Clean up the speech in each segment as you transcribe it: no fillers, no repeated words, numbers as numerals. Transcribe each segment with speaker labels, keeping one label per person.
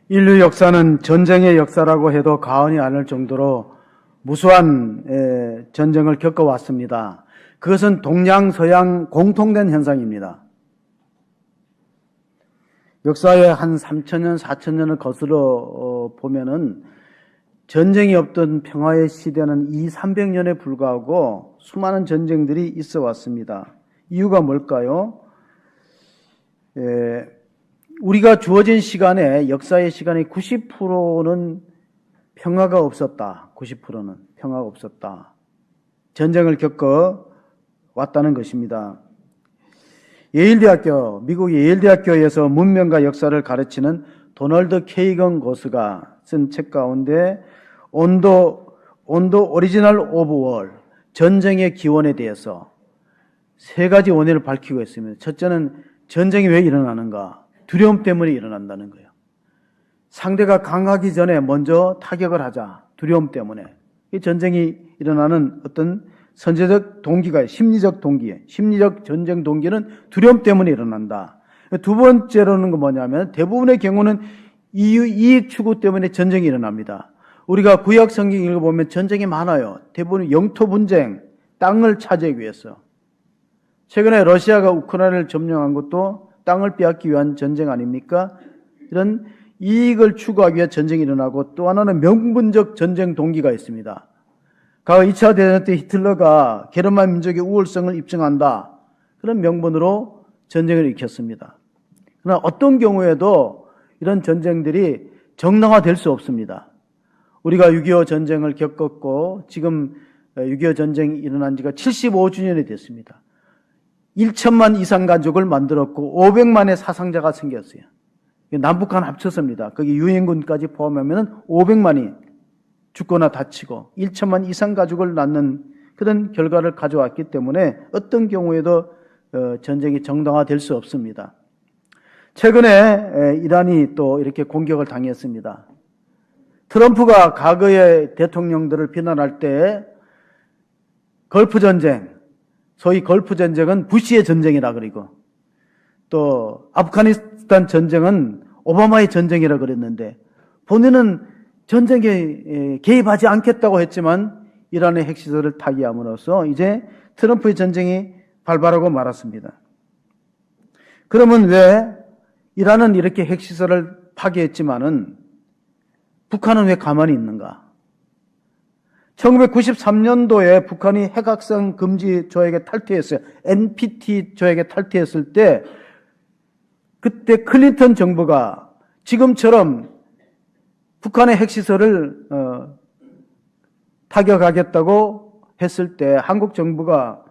Speaker 1: 인류 역사는 전쟁의 역사라고 해도 과언이 아닐 정도로 무수한 전쟁을 겪어왔습니다. 그것은 동양, 서양 공통된 현상입니다. 역사의 한 3,000년, 4,000년을 거슬러 보면은 전쟁이 없던 평화의 시대는 200~300년에 불과하고 수많은 전쟁들이 있어 왔습니다. 이유가 뭘까요? 우리가 주어진 시간에, 역사의 시간의 90%는 평화가 없었다. 90%는 평화가 없었다. 전쟁을 겪어 왔다는 것입니다. 예일대학교, 미국 예일대학교에서 문명과 역사를 가르치는 도널드 케이건 고스가 쓴 책 가운데 On the Original of War, 전쟁의 기원에 대해서 세 가지 원인을 밝히고 있습니다. 첫째는 전쟁이 왜 일어나는가? 두려움 때문에 일어난다는 거예요. 상대가 강하기 전에 먼저 타격을 하자. 두려움 때문에. 이 전쟁이 일어나는 어떤 선제적 동기가, 심리적 동기, 심리적 전쟁 동기는 두려움 때문에 일어난다. 두 번째로는 뭐냐면 대부분의 경우는 이익 추구 때문에 전쟁이 일어납니다. 우리가 구약 성경 읽어보면 전쟁이 많아요. 대부분 영토 분쟁, 땅을 차지하기 위해서. 최근에 러시아가 우크라이나를 점령한 것도 땅을 빼앗기 위한 전쟁 아닙니까? 이런 이익을 추구하기 위해 전쟁이 일어나고, 또 하나는 명분적 전쟁 동기가 있습니다. 과거 2차 대전 때 히틀러가 게르만 민족의 우월성을 입증한다. 그런 명분으로 전쟁을 일으켰습니다. 그러나 어떤 경우에도 이런 전쟁들이 정당화될 수 없습니다. 우리가 6.25 전쟁을 겪었고 지금 6.25 전쟁이 일어난 지가 75주년이 됐습니다. 1천만 이상 가족을 만들었고 500만의 사상자가 생겼어요. 남북한 합쳐서입니다. 거기 유엔군까지 포함하면 500만이 죽거나 다치고 1천만 이상 가족을 낳는 그런 결과를 가져왔기 때문에 어떤 경우에도 전쟁이 정당화될 수 없습니다. 최근에 이란이 또 이렇게 공격을 당했습니다. 트럼프가 과거의 대통령들을 비난할 때 걸프 전쟁, 소위 걸프 전쟁은 부시의 전쟁이라 그러고, 또 아프가니스탄 전쟁은 오바마의 전쟁이라 그랬는데, 본인은 전쟁에 개입하지 않겠다고 했지만 이란의 핵시설을 타기함으로써 이제 트럼프의 전쟁이 발발하고 말았습니다. 그러면 왜 이란은 이렇게 핵시설을 파괴했지만은 북한은 왜 가만히 있는가? 1993년도에 북한이 핵확산 금지 조약에 탈퇴했어요. NPT 조약에 탈퇴했을 때 그때 클린턴 정부가 지금처럼 북한의 핵시설을 타격하겠다고 했을 때 한국 정부가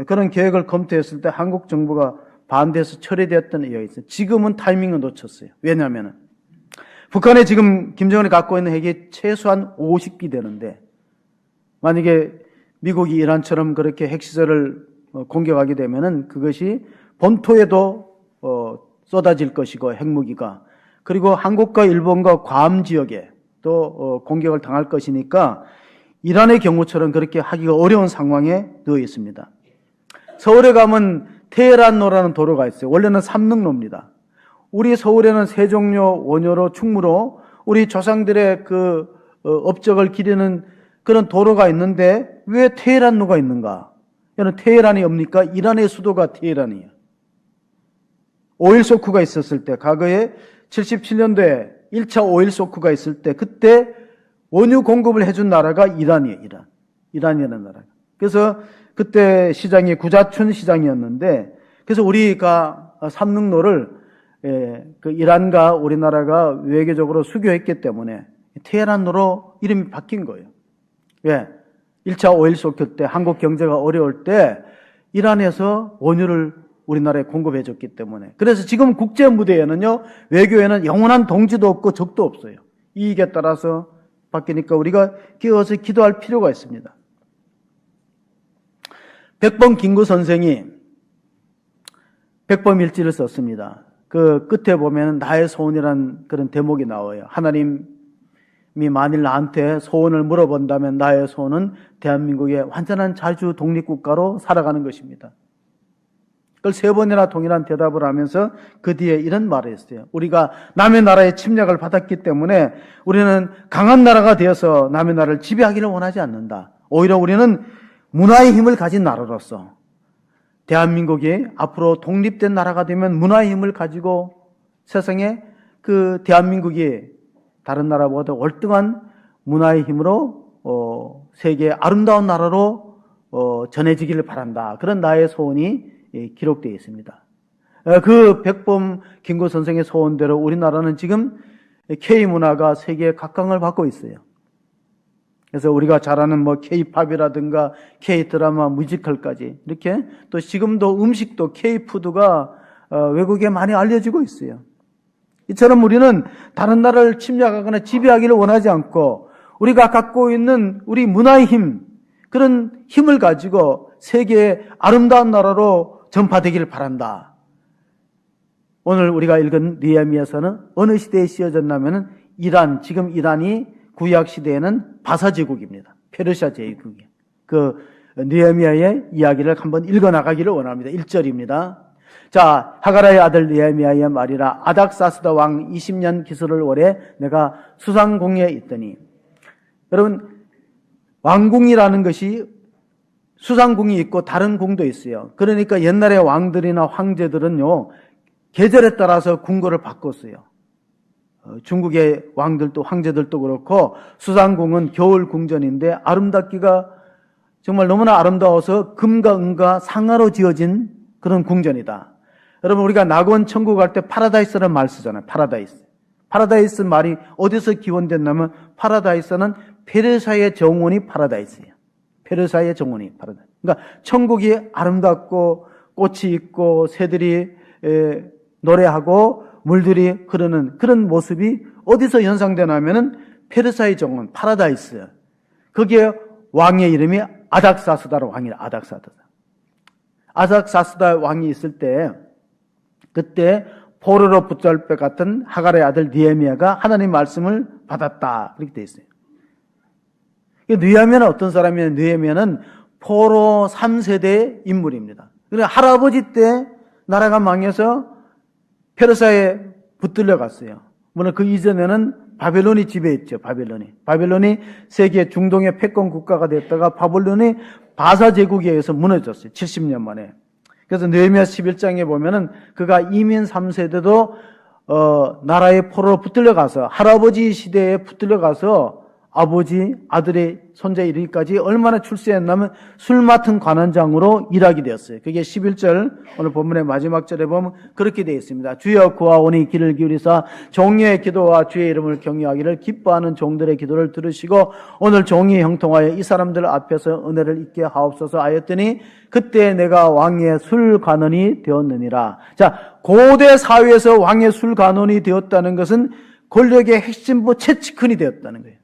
Speaker 1: 그런 계획을 검토했을 때 한국 정부가 반대해서 철회되었던 이유가 있어요. 지금은 타이밍을 놓쳤어요. 왜냐하면 북한에 지금 김정은이 갖고 있는 핵이 최소한 50기 되는데, 만약에 미국이 이란처럼 그렇게 핵시설을 공격하게 되면은 그것이 본토에도 쏟아질 것이고, 핵무기가, 그리고 한국과 일본과 괌 지역에 또 공격을 당할 것이니까 이란의 경우처럼 그렇게 하기가 어려운 상황에 놓여 있습니다. 서울에 가면 테헤란로라는 도로가 있어요. 원래는 삼릉로입니다. 우리 서울에는 세종로, 원효로, 충무로 우리 조상들의 그 업적을 기리는 그런 도로가 있는데 왜 테헤란로가 있는가? 이는 테헤란이 뭡니까? 이란의 수도가 테헤란이에요. 오일 쇼크가 있었을 때, 과거에 77년도에 1차 오일 쇼크가 있을 때 그때 원유 공급을 해준 나라가 이란이에요. 이란이라는 나라가. 그래서 그때 시장이 구자춘 시장이었는데, 그래서 우리가 삼릉로를 그 이란과 우리나라가 외교적으로 수교했기 때문에 테헤란로로 이름이 바뀐 거예요. 왜? 1차 오일 쇼크 때 한국 경제가 어려울 때 이란에서 원유를 우리나라에 공급해 줬기 때문에. 그래서 지금 국제 무대에는요, 외교에는 영원한 동지도 없고 적도 없어요. 이익에 따라서 바뀌니까 우리가 끼어서 기도할 필요가 있습니다. 백범 김구 선생이 백범일지를 썼습니다. 그 끝에 보면 나의 소원이란 그런 대목이 나와요. 하나님이 만일 나한테 소원을 물어본다면 나의 소원은 대한민국의 완전한 자주 독립국가로 살아가는 것입니다. 그걸 3번이나 동일한 대답을 하면서 그 뒤에 이런 말을 했어요. 우리가 남의 나라의 침략을 받았기 때문에 우리는 강한 나라가 되어서 남의 나라를 지배하기를 원하지 않는다. 오히려 우리는 문화의 힘을 가진 나라로서 대한민국이 앞으로 독립된 나라가 되면 문화의 힘을 가지고 세상에 그 대한민국이 다른 나라보다 월등한 문화의 힘으로 세계의 아름다운 나라로 전해지기를 바란다. 그런 나의 소원이 기록되어 있습니다. 그 백범 김구 선생의 소원대로 우리나라는 지금 K문화가 세계에 각광을 받고 있어요. 그래서 우리가 잘 아는 K-팝이라든가 K-드라마, 뮤지컬까지 이렇게 또 지금도 음식도 K-푸드가 외국에 많이 알려지고 있어요. 이처럼 우리는 다른 나라를 침략하거나 지배하기를 원하지 않고 우리가 갖고 있는 우리 문화의 힘, 그런 힘을 가지고 세계의 아름다운 나라로 전파되기를 바란다. 오늘 우리가 읽은 느헤미야서는 어느 시대에 쓰여졌냐면 이란, 지금 이란이 구약 시대에는 바사 제국입니다. 페르시아 제국이. 그 느헤미야의 이야기를 한번 읽어 나가기를 원합니다. 1절입니다. 자, 하가라의 아들 느헤미야의 말이라. 아닥사스다 왕 20년 기술을 오래 내가 수상궁에 있더니. 여러분, 왕궁이라는 것이 수상궁이 있고 다른 궁도 있어요. 그러니까 옛날에 왕들이나 황제들은요, 계절에 따라서 궁궐을 바꿨어요. 중국의 왕들도 황제들도 그렇고 수상궁은 겨울 궁전인데 아름답기가 정말 너무나 아름다워서 금과 은과 상하로 지어진 그런 궁전이다. 여러분, 우리가 낙원 천국 갈 때 파라다이스라는 말 쓰잖아요. 파라다이스. 파라다이스 말이 어디서 기원됐냐면 파라다이스는 페르시아의 정원이 파라다이스예요. 페르시아의 정원이 파라다이스. 그러니까 천국이 아름답고 꽃이 있고 새들이 노래하고 물들이 흐르는 그런 모습이 어디서 연상되냐면은 페르시아의 정원, 파라다이스. 거기에 왕의 이름이 아닥사스다 왕이라. 아닥사스다 왕이 있을 때 그때 포로로 붙잡힐 같은 하갈의 아들 느헤미야가 하나님 말씀을 받았다. 그렇게 되어 있어요. 느헤미야는 어떤 사람이냐면 느헤미야는 포로 3세대 인물입니다. 그러니까 할아버지 때 나라가 망해서 페르시아에 붙들려 갔어요. 물론 그 이전에는 바벨론이 지배했죠. 바벨론이 세계 중동의 패권 국가가 됐다가 바벨론이 바사 제국에 의해서 무너졌어요. 70년 만에. 그래서 느헤미야 11장에 보면은 그가 이민 3세대도 나라의 포로로 붙들려 가서 할아버지 시대에 붙들려 가서 아버지, 아들의 손자 이르기까지 얼마나 출세했냐면 술 맡은 관원장으로 일하게 되었어요. 그게 11절 오늘 본문의 마지막 절에 보면 그렇게 되어 있습니다. 주여 구하오니 귀를 기울이사 종의 기도와 주의 이름을 경외하기를 기뻐하는 종들의 기도를 들으시고 오늘 종이 형통하여 이 사람들 앞에서 은혜를 잊게 하옵소서 하였더니 그때 내가 왕의 술관원이 되었느니라. 자, 고대 사회에서 왕의 술관원이 되었다는 것은 권력의 핵심부 채찍근이 되었다는 거예요.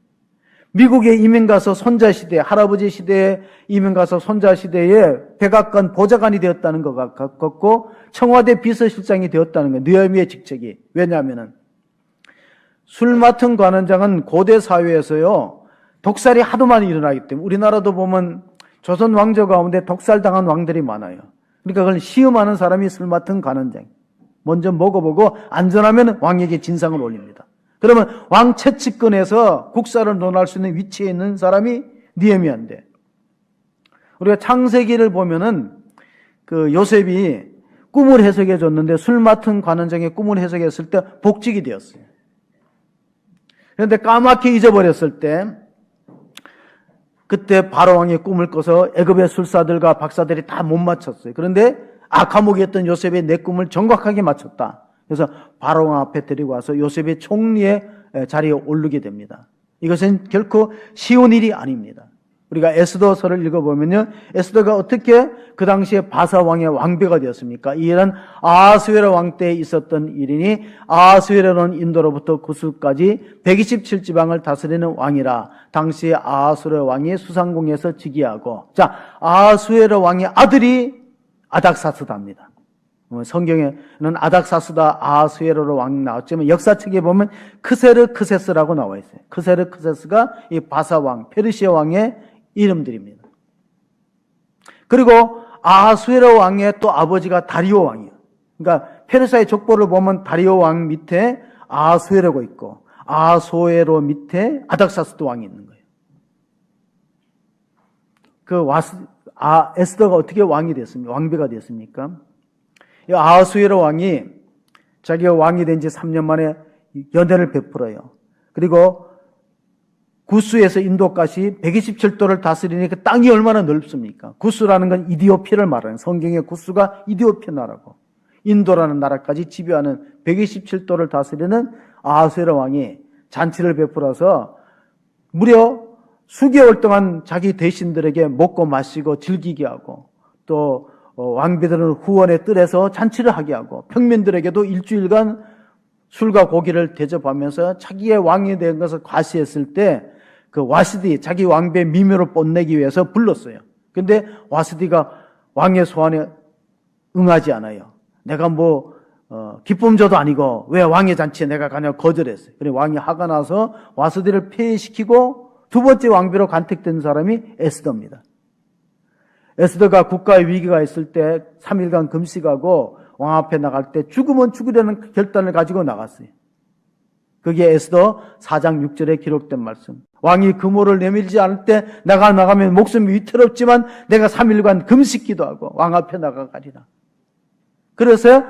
Speaker 1: 미국에 이민 가서 손자 시대, 할아버지 시대에 이민 가서 손자 시대에 백악관 보좌관이 되었다는 것 같고 청와대 비서실장이 되었다는 거예요. 느헤미야의 직책이. 왜냐하면은 술 맡은 관원장은 고대 사회에서요 독살이 하도 많이 일어나기 때문에 우리나라도 보면 조선 왕조 가운데 독살당한 왕들이 많아요. 그러니까 그걸 시음하는 사람이 술 맡은 관원장. 먼저 먹어보고 안전하면 왕에게 진상을 올립니다. 그러면 왕 채찍근에서 국사를 논할 수 있는 위치에 있는 사람이 느헤미야인데 우리가 창세기를 보면은 그 요셉이 꿈을 해석해 줬는데 술 맡은 관원장의 꿈을 해석했을 때 복직이 되었어요. 그런데 까맣게 잊어버렸을 때 그때 바로 왕의 꿈을 꿔서 애굽의 술사들과 박사들이 다 못 맞췄어요. 그런데 감옥에 있던 요셉의 내 꿈을 정확하게 맞췄다. 그래서 바로왕 앞에 데리고 와서 요셉의 총리의 자리에 오르게 됩니다. 이것은 결코 쉬운 일이 아닙니다. 우리가 에스더서를 읽어보면요, 에스더가 어떻게 그 당시에 바사 왕의 왕비가 되었습니까? 이 일은 아하수에로 왕 때에 있었던 일이니 아하수에로는 인도로부터 구스까지 127지방을 다스리는 왕이라. 당시에 아하수에로 왕이 수상궁에서 즉위하고, 자, 아하수에로 왕의 아들이 아닥사스다입니다. 성경에는 아닥사스다 아하수에로 왕이 나왔지만 역사책에 보면 크세르크세스라고 나와 있어요. 크세르크세스가 이 바사 왕, 페르시아 왕의 이름들입니다. 그리고 아하수에로 왕의 또 아버지가 다리오 왕이에요. 그러니까 페르시아의 족보를 보면 다리오 왕 밑에 아하수에로가 있고 아하수에로 밑에 아닥사스도 왕이 있는 거예요. 에스더가 어떻게 왕이 됐습니까? 왕비가 됐습니까? 이 아하수에로 왕이 자기가 왕이 된 지 3년 만에 연애를 베풀어요. 그리고 구스에서 인도까지 127도를 다스리니까 땅이 얼마나 넓습니까? 구스라는 건 이디오피아를 말하는, 성경의 구스가 이디오피아 나라고, 인도라는 나라까지 지배하는 127도를 다스리는 아하수에로 왕이 잔치를 베풀어서 무려 수개월 동안 자기 대신들에게 먹고 마시고 즐기게 하고, 또 왕비들은 후원의 뜰에서 잔치를 하게 하고, 평민들에게도 일주일간 술과 고기를 대접하면서 자기의 왕이 된 것을 과시했을 때 그 와스디, 자기 왕비의 미묘를 뽐내기 위해서 불렀어요. 근데 와스디가 왕의 소환에 응하지 않아요. 내가 기쁨조도 아니고 왜 왕의 잔치에 내가 가냐고 거절했어요. 그래 왕이 화가 나서 와스디를 폐위시키고 두 번째 왕비로 간택된 사람이 에스더입니다. 에스더가 국가의 위기가 있을 때 3일간 금식하고 왕 앞에 나갈 때 죽으면 죽으려는 결단을 가지고 나갔어요. 그게 에스더 4장 6절에 기록된 말씀. 왕이 금호를 내밀지 않을 때 내가 나가면 목숨이 위태롭지만 내가 3일간 금식 기도하고 왕 앞에 나가가리라. 그래서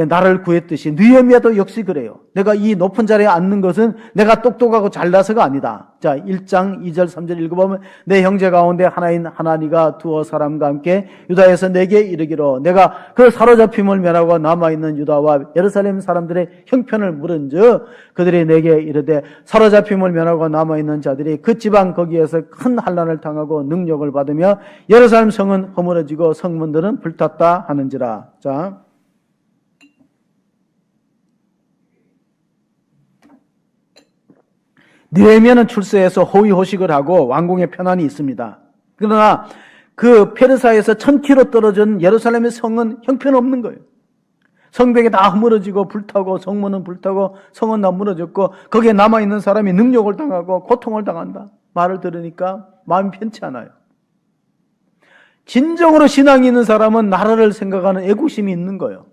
Speaker 1: 나를 구했듯이 느헤미야도 역시 그래요. 내가 이 높은 자리에 앉는 것은 내가 똑똑하고 잘나서가 아니다. 자, 1장 2절 3절 읽어보면 내 형제 가운데 하나인 하나니가 두어 사람과 함께 유다에서 내게 이르기로 내가 그 사로잡힘을 면하고 남아있는 유다와 예루살렘 사람들의 형편을 물은즉 그들이 내게 이르되 사로잡힘을 면하고 남아있는 자들이 그 지방 거기에서 큰 환난을 당하고 능력을 받으며 예루살렘 성은 허물어지고 성문들은 불탔다 하는지라. 자, 느헤미야는 출세해서 호의호식을 하고 왕궁에 편안이 있습니다. 그러나 그 페르사에서 1000km 떨어진 예루살렘의 성은 형편없는 거예요. 성벽이 다 허물어지고 불타고 성문은 불타고 성은 다 무너졌고 거기에 남아있는 사람이 능욕을 당하고 고통을 당한다. 말을 들으니까 마음이 편치 않아요. 진정으로 신앙이 있는 사람은 나라를 생각하는 애국심이 있는 거예요.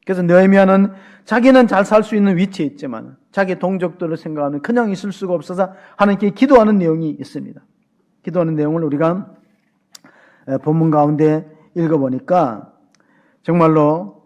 Speaker 1: 그래서 느헤미야는 자기는 잘 살 수 있는 위치에 있지만 자기 동족들을 생각하면 그냥 있을 수가 없어서 하나님께 기도하는 내용이 있습니다. 기도하는 내용을 우리가 본문 가운데 읽어보니까 정말로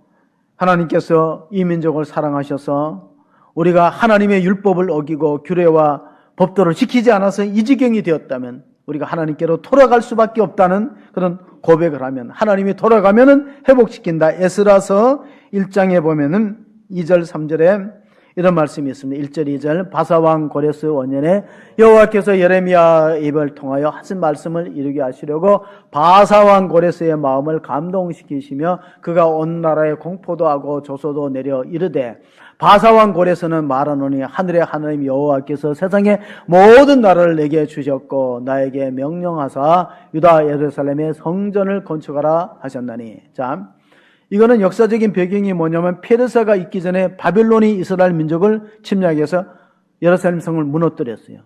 Speaker 1: 하나님께서 이 민족을 사랑하셔서 우리가 하나님의 율법을 어기고 규례와 법도를 지키지 않아서 이 지경이 되었다면 우리가 하나님께로 돌아갈 수밖에 없다는 그런 고백을 하면 하나님이 돌아가면은 회복시킨다. 에스라서 1장에 보면은 2절 3절에 이런 말씀이 있습니다. 1절 2절 바사왕 고레스 원년에 여호와께서 예레미야 입을 통하여 하신 말씀을 이루게 하시려고 바사왕 고레스의 마음을 감동시키시며 그가 온 나라에 공포도 하고 조소도 내려 이르되 바사왕 고레스는 말하노니 하늘의 하나님 여호와께서 세상의 모든 나라를 내게 주셨고 나에게 명령하사 유다 예루살렘의 성전을 건축하라 하셨나니. 자, 이거는 역사적인 배경이 뭐냐면 페르사가 있기 전에 바벨론이 이스라엘 민족을 침략해서 예루살렘 성을 무너뜨렸어요.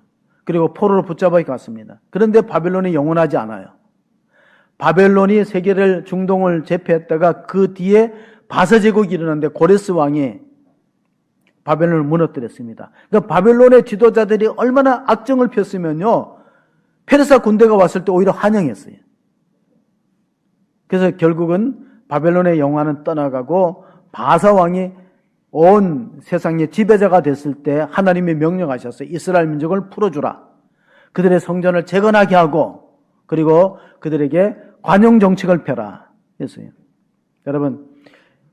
Speaker 1: 그리고 포로로 붙잡아 갔습니다. 그런데 바벨론이 영원하지 않아요. 바벨론이 세계를 중동을 제패했다가 그 뒤에 바사 제국이 일어났는데 고레스 왕이 바벨론을 무너뜨렸습니다. 그러니까 바벨론의 지도자들이 얼마나 악정을 폈으면요, 페르사 군대가 왔을 때 오히려 환영했어요. 그래서 결국은 바벨론의 영화는 떠나가고 바사 왕이 온 세상의 지배자가 됐을 때 하나님이 명령하셨어요. 이스라엘 민족을 풀어주라. 그들의 성전을 재건하게 하고 그리고 그들에게 관용 정책을 펴라 했어요. 여러분,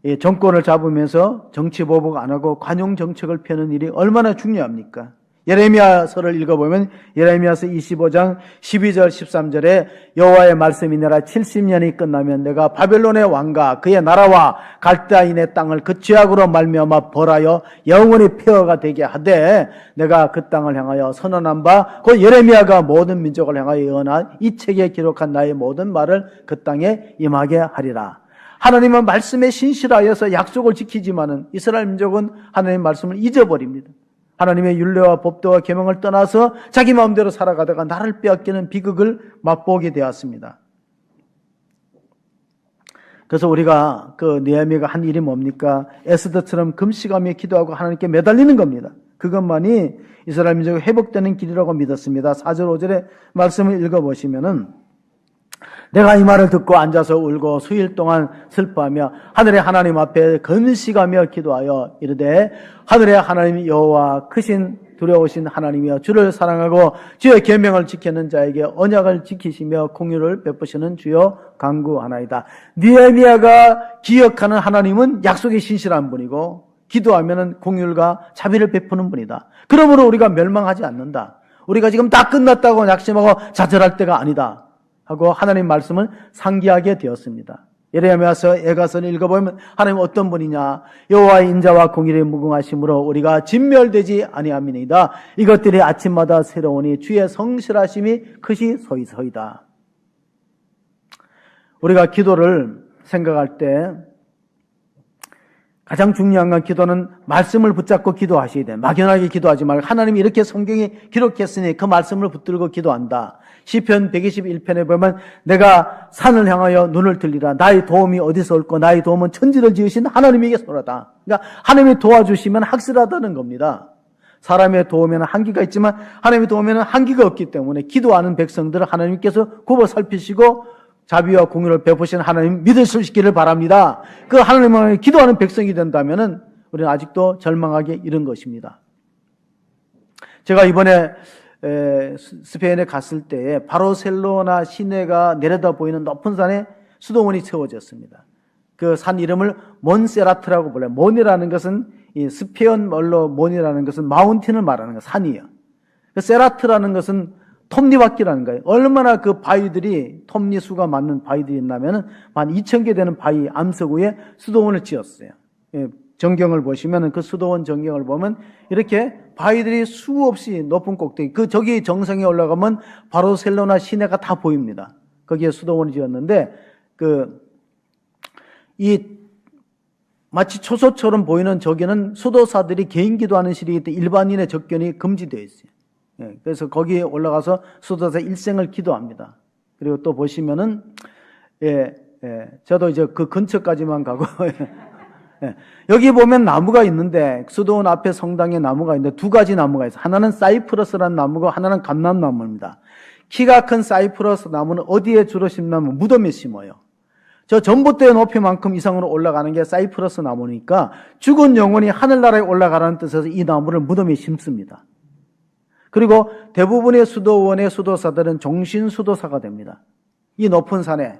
Speaker 1: 이 정권을 잡으면서 정치 보복 안 하고 관용 정책을 펴는 일이 얼마나 중요합니까? 예레미야서를 읽어보면 예레미야서 25장 12절 13절에 여호와의 말씀이 내라 70년이 끝나면 내가 바벨론의 왕과 그의 나라와 갈대아인의 땅을 그 죄악으로 말미암아 벌하여 영원히 폐허가 되게 하되 내가 그 땅을 향하여 선언한 바 곧 예레미야가 모든 민족을 향하여 예언한 이 책에 기록한 나의 모든 말을 그 땅에 임하게 하리라. 하나님은 말씀에 신실하여서 약속을 지키지만은 이스라엘 민족은 하나님의 말씀을 잊어버립니다. 하나님의 율례와 법도와 계명을 떠나서 자기 마음대로 살아가다가 나를 빼앗기는 비극을 맛보게 되었습니다. 그래서 우리가 그 느헤미야가 한 일이 뭡니까? 에스더처럼 금식하며 기도하고 하나님께 매달리는 겁니다. 그것만이 이스라엘 민족이 회복되는 길이라고 믿었습니다. 4절 5절의 말씀을 읽어보시면은 내가 이 말을 듣고 앉아서 울고 수일 동안 슬퍼하며 하늘의 하나님 앞에 금식하며 기도하여 이르되 하늘의 하나님 여호와 크신 두려우신 하나님이여 주를 사랑하고 주의 계명을 지키는 자에게 언약을 지키시며 공유를 베푸시는 주여 간구하나이다. 느헤미야가 기억하는 하나님은 약속이 신실한 분이고 기도하면은 공율과 자비를 베푸는 분이다. 그러므로 우리가 멸망하지 않는다. 우리가 지금 다 끝났다고 낙심하고 좌절할 때가 아니다 하고 하나님 말씀을 상기하게 되었습니다. 예레미야서 에가서를 읽어보면 하나님 어떤 분이냐? 여호와의 인자와 공의를 무궁하심으로 우리가 진멸되지 아니함이니이다. 이것들이 아침마다 새로우니 주의 성실하심이 크시소이소이다. 우리가 기도를 생각할 때 가장 중요한 건 기도는 말씀을 붙잡고 기도하셔야 돼요. 막연하게 기도하지 말고 하나님이 이렇게 성경에 기록했으니 그 말씀을 붙들고 기도한다. 시편 121편에 보면 내가 산을 향하여 눈을 들리라. 나의 도움이 어디서 올까? 나의 도움은 천지를 지으신 하나님에게서로다. 그러니까 하나님이 도와주시면 확실하다는 겁니다. 사람의 도움에는 한계가 있지만 하나님의 도움에는 한계가 없기 때문에 기도하는 백성들을 하나님께서 굽어 살피시고 자비와 공의를 베푸시는 하나님 믿을 수 있기를 바랍니다. 그 하나님을 기도하는 백성이 된다면은 우리는 아직도 절망하게 이른 것입니다. 제가 이번에 스페인에 갔을 때에 바르셀로나 시내가 내려다 보이는 높은 산에 수도원이 세워졌습니다. 그 산 이름을 몬세라트라고 불러요. 몬이라는 것은 이 스페인 말로 몬이라는 것은 마운틴을 말하는 거 산이에요. 그 세라트라는 것은 톱니바퀴라는 거예요. 얼마나 그 바위들이 톱니 수가 많은 바위들이 있냐면은 한 2,000개 되는 바위 암석 위에 수도원을 지었어요. 전경을 보시면은 그 수도원 전경을 보면 이렇게 바위들이 수없이 높은 꼭대기, 저기 정상에 올라가면 바르셀로나 시내가 다 보입니다. 거기에 수도원을 지었는데 마치 초소처럼 보이는 저기는 수도사들이 개인 기도하는 실이기 때문에 일반인의 접견이 금지되어 있어요. 그래서 거기에 올라가서 수도사 일생을 기도합니다. 그리고 또 보시면은 저도 이제 그 근처까지만 가고 여기 보면 나무가 있는데 수도원 앞에 성당에 나무가 있는데 두 가지 나무가 있어요. 하나는 사이프러스라는 나무고 하나는 감람나무입니다. 키가 큰 사이프러스 나무는 어디에 주로 심냐면 무덤에 심어요. 저 전봇대 높이만큼 이상으로 올라가는 게 사이프러스 나무니까 죽은 영혼이 하늘나라에 올라가라는 뜻에서 이 나무를 무덤에 심습니다. 그리고 대부분의 수도원의 수도사들은 종신수도사가 됩니다. 이 높은 산에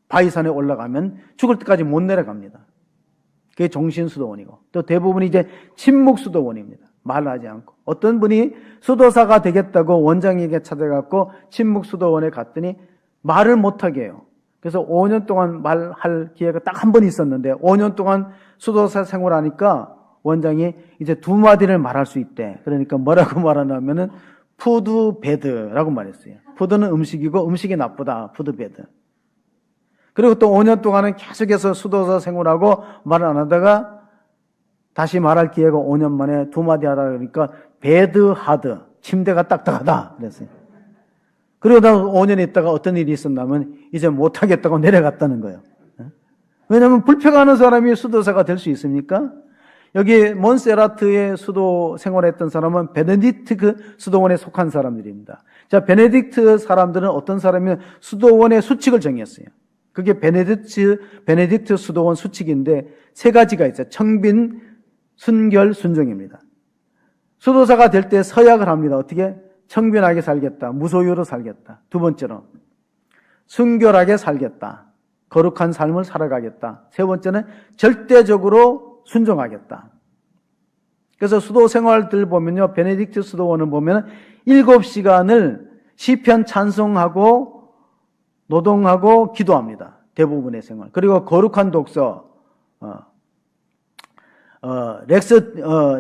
Speaker 1: 바위산에 올라가면 죽을 때까지 못 내려갑니다. 그게 종신수도원이고 또 대부분이 이제 침묵수도원입니다. 말하지 않고 어떤 분이 수도사가 되겠다고 원장에게 찾아갔고 침묵수도원에 갔더니 말을 못하게 해요. 그래서 5년 동안 말할 기회가 딱 한 번 있었는데 5년 동안 수도사 생활하니까 원장이 이제 두 마디를 말할 수 있대. 그러니까 뭐라고 말하냐면은 푸드 배드라고 말했어요. 푸드는 음식이고 음식이 나쁘다. 푸드 배드. 그리고 또 5년 동안은 계속해서 수도사 생활하고 말을 안 하다가 다시 말할 기회가 5년 만에 두 마디 하라 그러니까 배드 하드. 침대가 딱딱하다. 그랬어요. 그리고 나 5년 있다가 어떤 일이 있었냐면 이제 못하겠다고 내려갔다는 거예요. 왜냐하면 불평하는 사람이 수도사가 될 수 있습니까? 여기 몬세라트의 수도 생활했던 사람은 베네딕트 수도원에 속한 사람들입니다. 자, 베네딕트 사람들은 어떤 사람이면 수도원의 수칙을 정했어요. 그게 베네딕트 수도원 수칙인데 세 가지가 있어요. 청빈, 순결, 순종입니다. 수도사가 될 때 서약을 합니다. 어떻게? 청빈하게 살겠다. 무소유로 살겠다. 두 번째로 순결하게 살겠다. 거룩한 삶을 살아가겠다. 세 번째는 절대적으로 순종하겠다. 그래서 수도 생활들 보면요. 베네딕트 수도원을 보면 7시간을 시편 찬송하고 노동하고 기도합니다. 대부분의 생활. 그리고 거룩한 독서,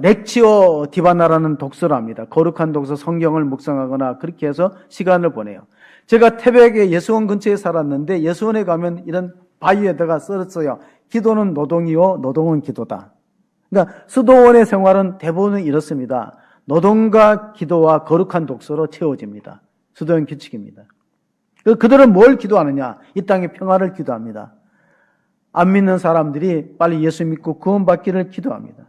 Speaker 1: 렉치오 디바나라는 독서를 합니다. 거룩한 독서 성경을 묵상하거나 그렇게 해서 시간을 보내요. 제가 태백의 예수원 근처에 살았는데 예수원에 가면 이런 바위에다가 써졌어요. 기도는 노동이요, 노동은 기도다. 그러니까 수도원의 생활은 대부분은 이렇습니다. 노동과 기도와 거룩한 독서로 채워집니다. 수도원 규칙입니다. 그들은 뭘 기도하느냐? 이 땅의 평화를 기도합니다. 안 믿는 사람들이 빨리 예수 믿고 구원받기를 기도합니다.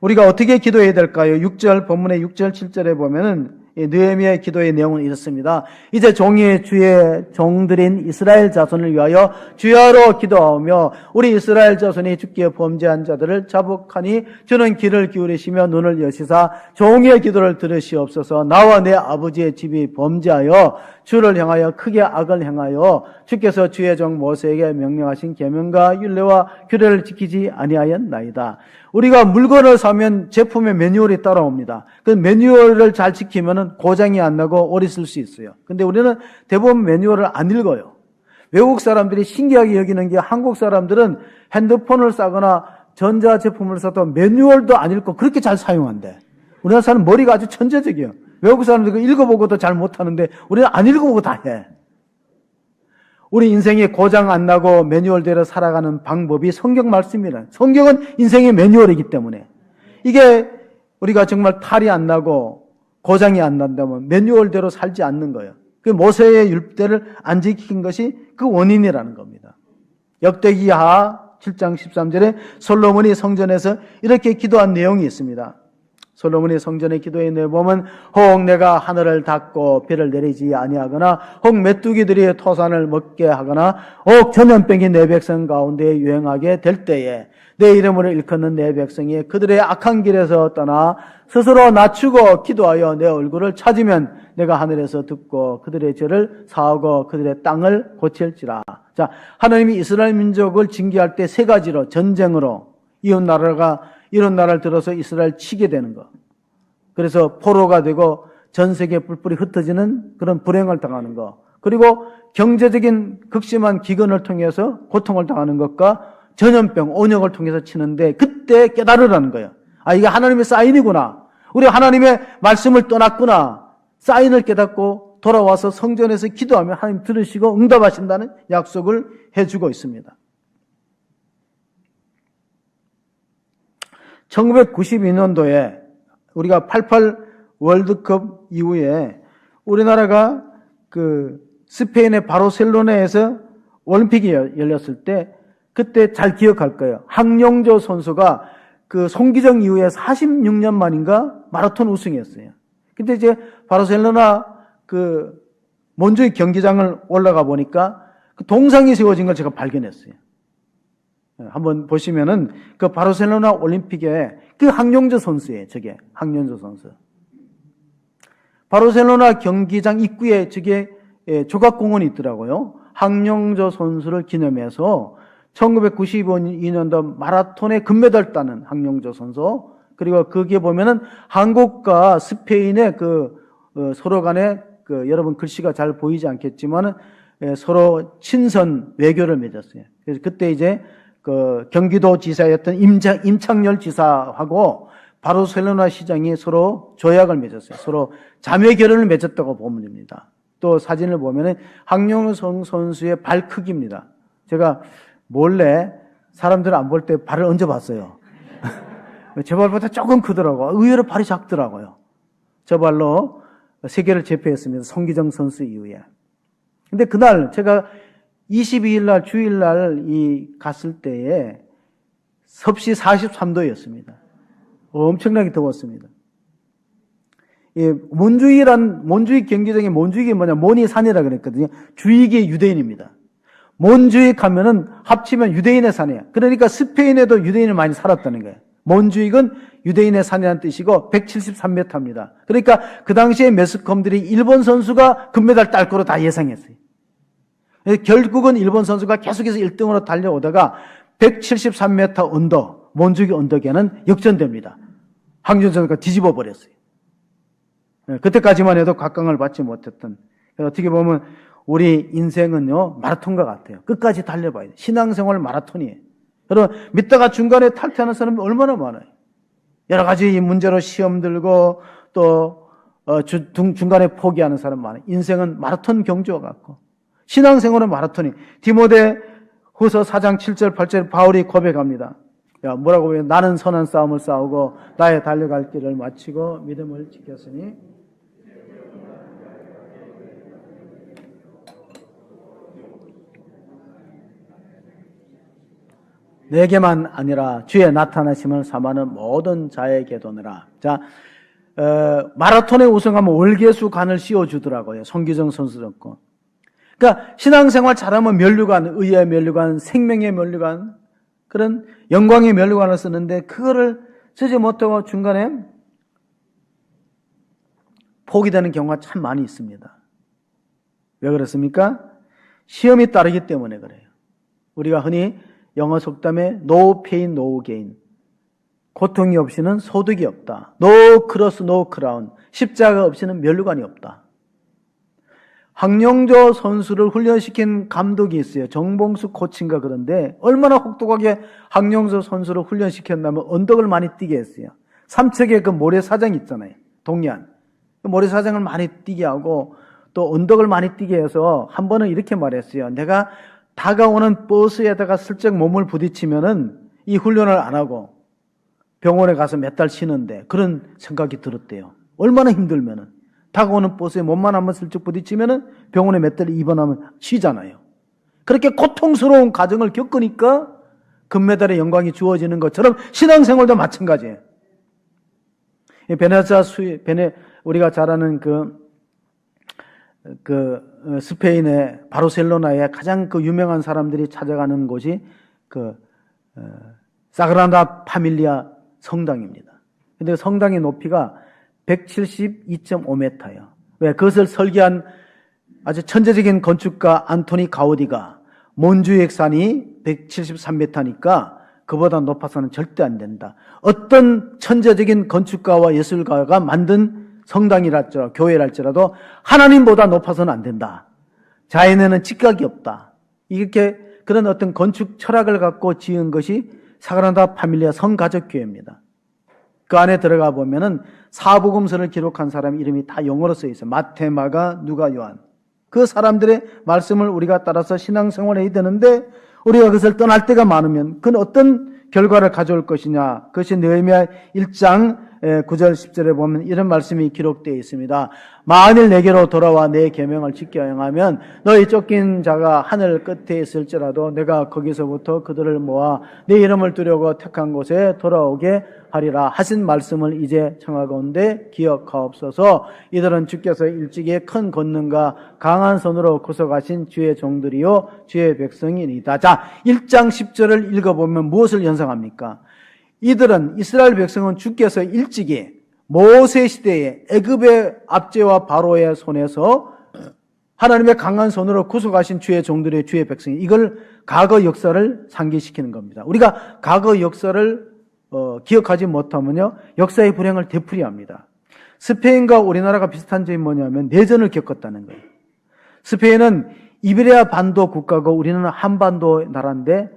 Speaker 1: 우리가 어떻게 기도해야 될까요? 6절 본문의 6절 7절에 보면은 느헤미야의 기도의 내용은 이렇습니다. 이제 종이 주의 종들인 이스라엘 자손을 위하여 주야로 기도하며 우리 이스라엘 자손이 주께 범죄한 자들을 자복하니 주는 귀를 기울이시며 눈을 여시사 종의 기도를 들으시옵소서. 나와 내 아버지의 집이 범죄하여 주를 향하여 크게 악을 행하여 주께서 주의 종 모세에게 명령하신 계명과 율례와 규례를 지키지 아니하였나이다. 우리가 물건을 사면 제품에 매뉴얼이 따라옵니다. 그 매뉴얼을 잘 지키면 고장이 안 나고 오래 쓸 수 있어요. 근데 우리는 대부분 매뉴얼을 안 읽어요. 외국 사람들이 신기하게 여기는 게 한국 사람들은 핸드폰을 사거나 전자제품을 사도 매뉴얼도 안 읽고 그렇게 잘 사용한대. 우리나라 사람은 머리가 아주 천재적이에요. 외국 사람들은 읽어보고도 잘 못하는데 우리는 안 읽어보고 다 해. 우리 인생에 고장 안 나고 매뉴얼대로 살아가는 방법이 성경 말씀이라. 성경은 인생의 매뉴얼이기 때문에 이게 우리가 정말 탈이 안 나고 고장이 안 난다면 매뉴얼대로 살지 않는 거예요. 그 모세의 율법대를 안 지킨 것이 그 원인이라는 겁니다. 역대기하 7장 13절에 솔로몬이 성전에서 이렇게 기도한 내용이 있습니다. 솔로몬이 성전의 기도에 내보면 혹 내가 하늘을 닫고 비를 내리지 아니하거나 혹 메뚜기들이 토산을 먹게 하거나 혹 전염병이 내 백성 가운데 유행하게 될 때에 내 이름을 일컫는 내 백성이 그들의 악한 길에서 떠나 스스로 낮추고 기도하여 내 얼굴을 찾으면 내가 하늘에서 듣고 그들의 죄를 사하고 그들의 땅을 고칠지라. 자, 하나님이 이스라엘 민족을 징계할 때 세 가지로 전쟁으로 이웃 나라를 들어서 이스라엘 치게 되는 거. 그래서 포로가 되고 전 세계 뿔뿔이 흩어지는 그런 불행을 당하는 거. 그리고 경제적인 극심한 기근을 통해서 고통을 당하는 것과 전염병, 온역을 통해서 치는데 그때 깨달으라는 거예요. 아, 이게 하나님의 사인이구나. 우리 하나님의 말씀을 떠났구나. 사인을 깨닫고 돌아와서 성전에서 기도하면 하나님 들으시고 응답하신다는 약속을 해주고 있습니다. 1992년도에 우리가 88 월드컵 이후에 우리나라가 그 스페인의 바르셀로나에서 올림픽이 열렸을 때 그때 잘 기억할 거예요. 황영조 선수가 그 송기정 이후에 46년 만인가 마라톤 우승했어요. 근데 이제 바르셀로나 그 몬주이 경기장을 올라가 보니까 그 동상이 세워진 걸 제가 발견했어요. 한번 보시면은 그 바르셀로나 올림픽에 그 황영조 선수예요. 저게 황영조 선수. 바르셀로나 경기장 입구에 저게 조각공원이 있더라고요. 황영조 선수를 기념해서 1992년도 마라톤에 금메달 따는 황영조 선수. 그리고 거기에 보면은 한국과 스페인의 그 서로 간에 그 여러분 글씨가 잘 보이지 않겠지만은 서로 친선 외교를 맺었어요. 그래서 그때 이제 그 경기도 지사였던 임창열 지사하고 바르셀로나 시장이 서로 조약을 맺었어요. 서로 자매 결연을 맺었다고 보면 됩니다. 또 사진을 보면은 황영조 선수의 발 크기입니다. 제가 몰래 사람들 안 볼 때 발을 얹어봤어요. 제 발보다 조금 크더라고요. 의외로 발이 작더라고요. 저 발로 세계를 제패했습니다. 송기정 선수 이후에. 근데 그날 제가 22일 날 주일날 갔을 때에 섭씨 43도였습니다. 엄청나게 더웠습니다. 몬주익 경기장의 몬주익이 뭐냐, 몬이 산이라 그랬거든요. 주익이 유대인입니다. 몬주익 하면은 합치면 유대인의 산이에요. 그러니까 스페인에도 유대인이 많이 살았다는 거예요. 몬주익은 유대인의 산이라는 뜻이고 173m입니다. 그러니까 그 당시에 매스컴들이 일본 선수가 금메달 딸 거로 다 예상했어요. 결국은 일본 선수가 계속해서 1등으로 달려오다가 173m 언덕, 몬주익 언덕에는 역전됩니다. 황준 선수가 뒤집어 버렸어요. 그때까지만 해도 각광을 받지 못했던. 어떻게 보면 우리 인생은요 마라톤과 같아요. 끝까지 달려봐야 돼요. 신앙생활 마라톤이에요. 여러분 믿다가 중간에 탈퇴하는 사람이 얼마나 많아요. 여러 가지 문제로 시험 들고 또 중간에 포기하는 사람 많아요. 인생은 마라톤 경주와 같고 신앙생활은 마라톤이. 디모데 후서 4장 7절 8절 바울이 고백합니다. 야, 뭐라고 해요? 나는 선한 싸움을 싸우고 나의 달려갈 길을 마치고 믿음을 지켰으니 내게만 아니라 주의 나타나심을 삼하는 모든 자에게도 너라. 자, 마라톤에 우승하면 월계수 관을 씌워주더라고요. 송기정 선수였고. 그러니까 신앙생활 잘하면 면류관, 의의 면류관, 생명의 면류관, 그런 영광의 면류관을 쓰는데 그거를 쓰지 못하고 중간에 포기되는 경우가 참 많이 있습니다. 왜 그렇습니까? 시험이 따르기 때문에 그래요. 우리가 흔히 영어 속담에 no pain, no gain. 고통이 없이는 소득이 없다. No cross, no crown. 십자가 없이는 면류관이 없다. 황영조 선수를 훈련시킨 감독이 있어요. 정봉수 코치인가 그런데 얼마나 혹독하게 황영조 선수를 훈련시켰냐면 언덕을 많이 뛰게 했어요. 삼척에 그 모래사장 있잖아요. 동해안. 그 모래사장을 많이 뛰게 하고 또 언덕을 많이 뛰게 해서 한 번은 이렇게 말했어요. 내가 다가오는 버스에다가 슬쩍 몸을 부딪히면은 이 훈련을 안 하고 병원에 가서 몇 달 쉬는데 그런 생각이 들었대요. 얼마나 힘들면은. 다가오는 버스에 몸만 한번 슬쩍 부딪히면은 병원에 몇 달 입원하면 쉬잖아요. 그렇게 고통스러운 과정을 겪으니까 금메달의 영광이 주어지는 것처럼 신앙생활도 마찬가지예요. 우리가 잘 아는 스페인의 바르셀로나에 가장 유명한 사람들이 찾아가는 곳이 사그라다 파밀리아 성당입니다. 근데 성당의 높이가 172.5m예요. 왜? 그것을 설계한 아주 천재적인 건축가 안토니 가우디가 몬주익 산이 173m니까 그보다 높아서는 절대 안 된다. 어떤 천재적인 건축가와 예술가가 만든 성당이랄지라도 교회랄지라도 하나님보다 높아서는 안 된다. 자연에는 직각이 없다. 이렇게 그런 어떤 건축 철학을 갖고 지은 것이 사그라다 파밀리아 성가족교회입니다. 그 안에 들어가 보면은 사복음서를 기록한 사람 이름이 다 영어로 써 있어요. 마태, 마가, 누가, 요한. 그 사람들의 말씀을 우리가 따라서 신앙생활을 해야 되는데 우리가 그것을 떠날 때가 많으면 그건 어떤 결과를 가져올 것이냐. 그것이 느헤미야 1장 9절 10절에 보면 이런 말씀이 기록되어 있습니다. 만일 내게로 돌아와 내 계명을 지켜 행하면 너희 쫓긴 자가 하늘 끝에 있을지라도 내가 거기서부터 그들을 모아 내 이름을 두려고 택한 곳에 돌아오게 하리라 하신 말씀을 이제 청하건대 기억하옵소서. 이들은 주께서 일찍이 큰 권능과 강한 손으로 구속하신 주의 종들이요 주의 백성이니이다. 자, 1장 10절을 읽어보면 무엇을 연상합니까? 이들은 이스라엘 백성은 주께서 일찍이 모세 시대에 애굽의 압제와 바로의 손에서 하나님의 강한 손으로 구속하신 주의 종들의 주의 백성이 이걸 과거 역사를 상기시키는 겁니다. 우리가 과거 역사를 기억하지 못하면요 역사의 불행을 되풀이합니다. 스페인과 우리나라가 비슷한 점이 뭐냐면 내전을 겪었다는 거예요. 스페인은 이베리아 반도 국가고 우리는 한반도 나라인데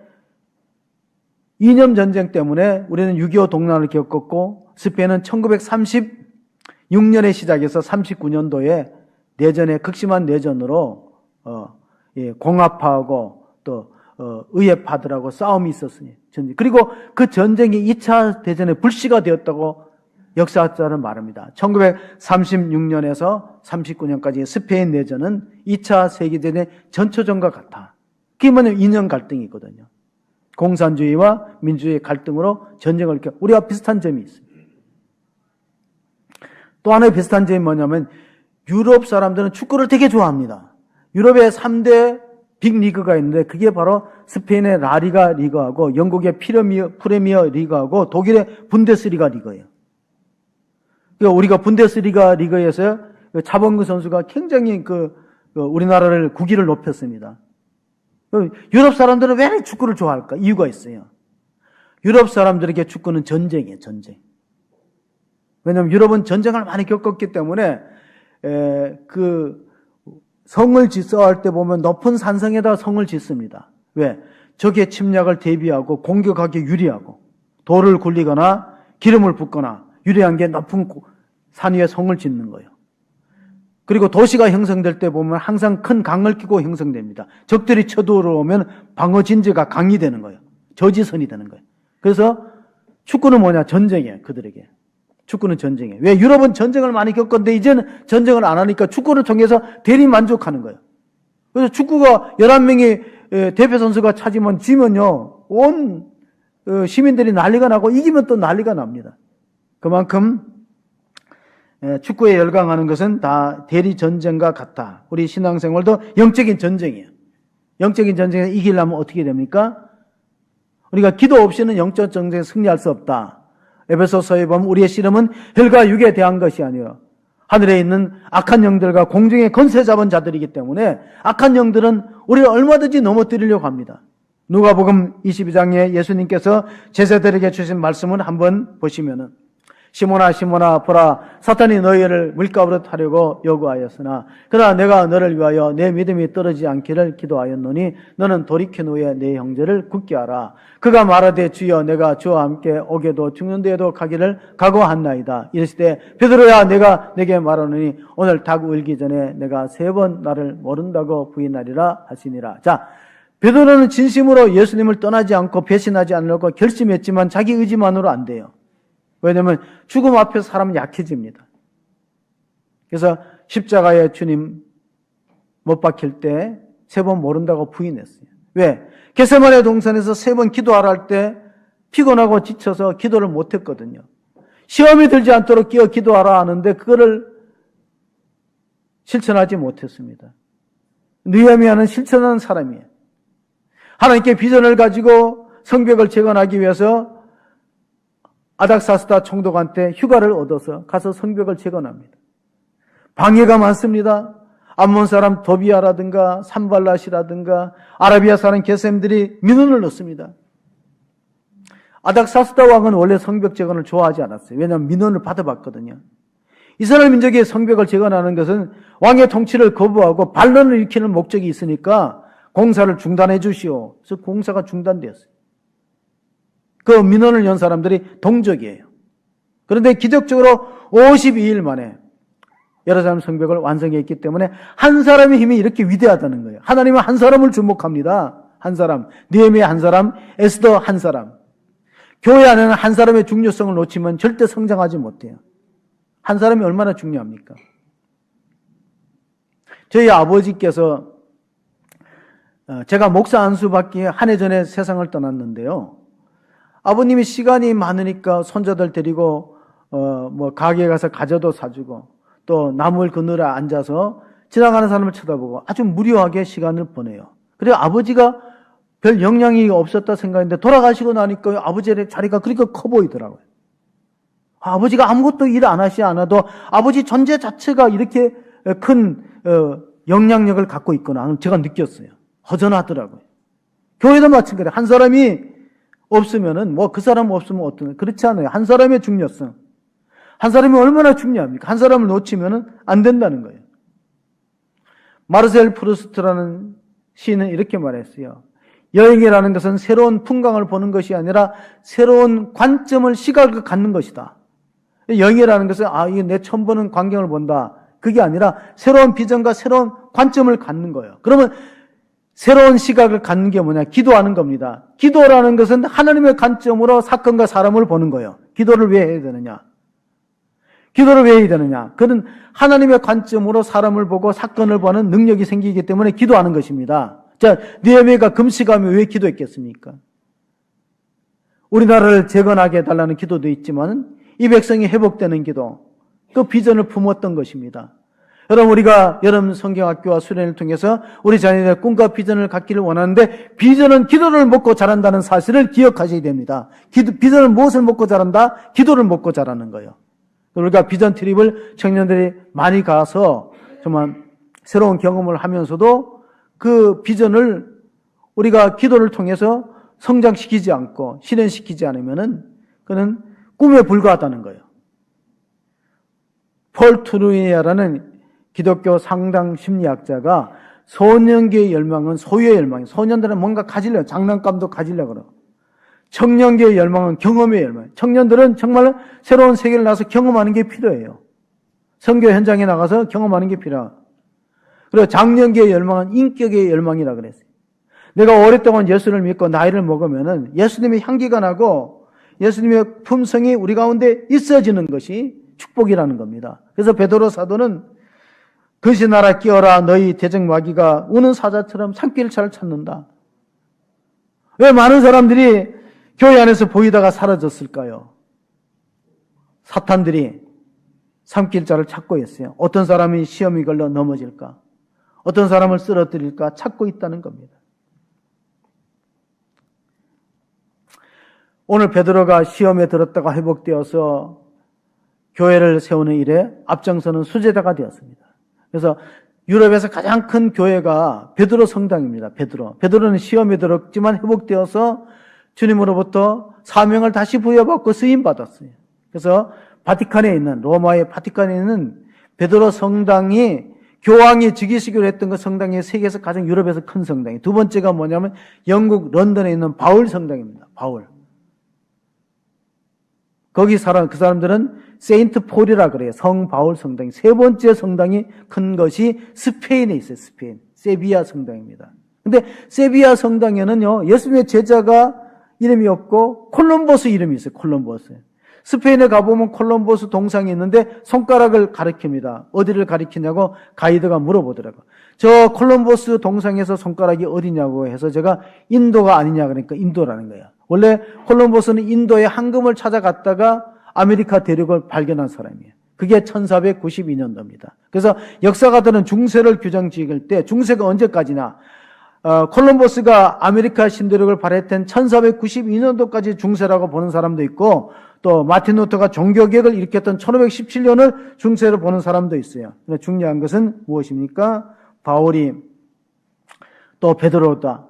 Speaker 1: 이념 전쟁 때문에 우리는 6.25 동란을 겪었고 스페인은 1936년에 시작해서 39년도에 내전에 극심한 내전으로 공화파하고 또 의회파들하고 싸움이 있었으니 전쟁. 그리고 그 전쟁이 2차 대전의 불씨가 되었다고 역사학자는 말합니다. 1936년에서 39년까지 스페인 내전은 2차 세계대전의 전초전과 같아. 그게 뭐냐면 이념 갈등이거든요. 공산주의와 민주주의 갈등으로 전쟁을 겪고 우리가 비슷한 점이 있습니다. 또 하나의 비슷한 점이 뭐냐면 유럽 사람들은 축구를 되게 좋아합니다. 유럽의 3대 빅리그가 있는데 그게 바로 스페인의 라리가 리그하고 영국의 프리미어 리그하고 독일의 분데스리가 리그예요. 그러니까 우리가 분데스리가 리그에서 차범근 선수가 굉장히 우리나라를 국위를 높였습니다. 유럽 사람들은 왜 축구를 좋아할까? 이유가 있어요. 유럽 사람들에게 축구는 전쟁이에요, 전쟁. 왜냐하면 유럽은 전쟁을 많이 겪었기 때문에 성을 짓어할 때 보면 높은 산성에다 성을 짓습니다. 왜? 적의 침략을 대비하고 공격하기 유리하고 돌을 굴리거나 기름을 붓거나 유리한 게 높은 산 위에 성을 짓는 거예요. 그리고 도시가 형성될 때 보면 항상 큰 강을 끼고 형성됩니다. 적들이 쳐들어오면 방어 진지가 강이 되는 거예요. 저지선이 되는 거예요. 그래서 축구는 뭐냐? 전쟁이에요, 그들에게. 축구는 전쟁이에요. 왜? 유럽은 전쟁을 많이 겪었는데 이제는 전쟁을 안 하니까 축구를 통해서 대리 만족하는 거예요. 그래서 축구가 11명이 대표 선수가 차지면 지면요, 온 시민들이 난리가 나고 이기면 또 난리가 납니다. 그만큼 축구에 열광하는 것은 다 대리 전쟁과 같다. 우리 신앙생활도 영적인 전쟁이에요. 영적인 전쟁에 이기려면 어떻게 됩니까? 우리가 기도 없이는 영적 전쟁에 승리할 수 없다. 에베소서에 보면 우리의 씨름은 혈과 육에 대한 것이 아니라 하늘에 있는 악한 영들과 공중에 권세 잡은 자들이기 때문에 악한 영들은 우리를 얼마든지 넘어뜨리려고 합니다. 누가복음 22장에 예수님께서 제자들에게 주신 말씀을 한번 보시면은 시몬아 시몬아 보라 사탄이 너희를 물가버릇 하려고 요구하였으나 그러나 내가 너를 위하여 내 믿음이 떨어지지 않기를 기도하였노니 너는 돌이킨 후에 내 형제를 굳게 하라. 그가 말하되 주여 내가 주와 함께 오게도 죽는 데에도 가기를 각오한나이다. 이르시되 베드로야 내가 내게 말하노니 오늘 닭 울기 전에 내가 3번 나를 모른다고 부인하리라 하시니라. 자, 베드로는 진심으로 예수님을 떠나지 않고 배신하지 않으려고 결심했지만 자기 의지만으로 안 돼요. 왜냐하면 죽음 앞에 사람은 약해집니다. 그래서 십자가에 주님 못 박힐 때 3번 모른다고 부인했어요. 왜? 겟세마네 동산에서 3번 기도하라 할 때 피곤하고 지쳐서 기도를 못했거든요. 시험이 들지 않도록 끼어 기도하라 하는데 그거를 실천하지 못했습니다. 느헤미야는 실천하는 사람이에요. 하나님께 비전을 가지고 성벽을 재건하기 위해서 아닥사스다 총독한테 휴가를 얻어서 가서 성벽을 재건합니다. 방해가 많습니다. 암몬 사람 도비아라든가 산발랏이라든가 아라비아 사람 게셈들이 민원을 넣습니다. 아닥사스다 왕은 원래 성벽 재건을 좋아하지 않았어요. 왜냐하면 민원을 받아봤거든요. 이스라엘 민족의 성벽을 재건하는 것은 왕의 통치를 거부하고 반란을 일으키는 목적이 있으니까 공사를 중단해 주시오. 그래서 공사가 중단되었어요. 그 민원을 연 사람들이 동족이에요. 그런데 기적적으로 52일 만에 예루살렘 성벽을 완성했기 때문에 한 사람의 힘이 이렇게 위대하다는 거예요. 하나님은 한 사람을 주목합니다. 한 사람, 느헤미야 한 사람, 에스더 한 사람. 교회 안에는 한 사람의 중요성을 놓치면 절대 성장하지 못해요. 한 사람이 얼마나 중요합니까? 저희 아버지께서 제가 목사 안수 받기 한 해 전에 세상을 떠났는데요. 아버님이 시간이 많으니까 손자들 데리고 가게에 가서 과자도 사주고 또 나물 그늘에 앉아서 지나가는 사람을 쳐다보고 아주 무료하게 시간을 보내요. 그래서 아버지가 별 영향이 없었다 생각했는데 돌아가시고 나니까 아버지의 자리가 그렇게 커 보이더라고요. 아버지가 아무것도 일 안 하시 않아도 아버지 존재 자체가 이렇게 큰 영향력을 갖고 있구나 제가 느꼈어요. 허전하더라고요. 교회도 마찬가지예요. 한 사람이 없으면은 그 사람 없으면 어떤 그렇지 않아요. 한 사람의 중요성. 한 사람이 얼마나 중요합니까? 한 사람을 놓치면은 안 된다는 거예요. 마르셀 프루스트라는 시인은 이렇게 말했어요. 여행이라는 것은 새로운 풍광을 보는 것이 아니라 새로운 관점을 시각을 갖는 것이다. 여행이라는 것은 이게 내 처음 보는 광경을 본다. 그게 아니라 새로운 비전과 새로운 관점을 갖는 거예요. 그러면 새로운 시각을 갖는 게 뭐냐? 기도하는 겁니다. 기도라는 것은 하나님의 관점으로 사건과 사람을 보는 거예요. 기도를 왜 해야 되느냐? 기도를 왜 해야 되느냐? 그는 하나님의 관점으로 사람을 보고 사건을 보는 능력이 생기기 때문에 기도하는 것입니다. 자, 느헤미야가 금식하며 왜 기도했겠습니까? 우리나라를 재건하게 해달라는 기도도 있지만 이 백성이 회복되는 기도, 그 비전을 품었던 것입니다. 여러분, 우리가 여름 성경학교와 수련을 통해서 우리 자녀들의 꿈과 비전을 갖기를 원하는데 비전은 기도를 먹고 자란다는 사실을 기억하셔야 됩니다. 비전은 무엇을 먹고 자란다? 기도를 먹고 자라는 거예요. 우리가 비전 트립을 청년들이 많이 가서 정말 새로운 경험을 하면서도 그 비전을 우리가 기도를 통해서 성장시키지 않고 실현시키지 않으면은 그는 꿈에 불과하다는 거예요. 폴 투루이아라는 기독교 상당 심리학자가 소년기의 열망은 소유의 열망이에요. 소년들은 뭔가 가지려고 장난감도 가지려고 그러고 청년기의 열망은 경험의 열망이에요. 청년들은 정말 새로운 세계를 나가서 경험하는 게 필요해요. 선교 현장에 나가서 경험하는 게 필요하고 그리고 장년기의 열망은 인격의 열망이라 그랬어요. 내가 오랫동안 예수를 믿고 나이를 먹으면은 예수님의 향기가 나고 예수님의 품성이 우리 가운데 있어지는 것이 축복이라는 겁니다. 그래서 베드로 사도는 그것이 나라 끼어라 너희 대적마귀가 우는 사자처럼 산길을 잘 찾는다. 왜 많은 사람들이 교회 안에서 보이다가 사라졌을까요? 사탄들이 삼킬 자를 찾고 있어요. 어떤 사람이 시험이 걸려 넘어질까? 어떤 사람을 쓰러뜨릴까? 찾고 있다는 겁니다. 오늘 베드로가 시험에 들었다가 회복되어서 교회를 세우는 일에 앞장서는 수제자가 되었습니다. 그래서 유럽에서 가장 큰 교회가 베드로 성당입니다. 베드로는 시험에 들었지만 회복되어서 주님으로부터 사명을 다시 부여받고 쓰임받았어요. 그래서 바티칸에 있는, 로마의 바티칸에 있는 베드로 성당이 교황이 즉위식을 했던 그 성당이 세계에서 가장 유럽에서 큰 성당이에요. 두 번째가 뭐냐면 영국 런던에 있는 바울 성당입니다. 바울. 거기 그 사람들은 세인트 폴이라 그래요. 성 바울 성당이. 세 번째 성당이 큰 것이 스페인에 있어요. 스페인. 세비야 성당입니다. 근데 세비야 성당에는요, 예수님의 제자가 이름이 없고 콜럼버스 이름이 있어요. 콜럼버스. 스페인에 가보면 콜럼버스 동상이 있는데 손가락을 가리킵니다. 어디를 가리키냐고 가이드가 물어보더라고요. 저 콜럼버스 동상에서 손가락이 어디냐고 해서 제가 인도가 아니냐 그러니까 인도라는 거예요. 원래 콜럼버스는 인도의 황금을 찾아갔다가 아메리카 대륙을 발견한 사람이에요. 그게 1492년도입니다. 그래서 역사가들은 중세를 규정 지을 때 중세가 언제까지나 콜럼버스가 아메리카 신대륙을 발했던 1492년도까지 중세라고 보는 사람도 있고 또 마틴 루터가 종교개혁을 일으켰던 1517년을 중세로 보는 사람도 있어요. 근데 중요한 것은 무엇입니까? 바울이 또 베드로다.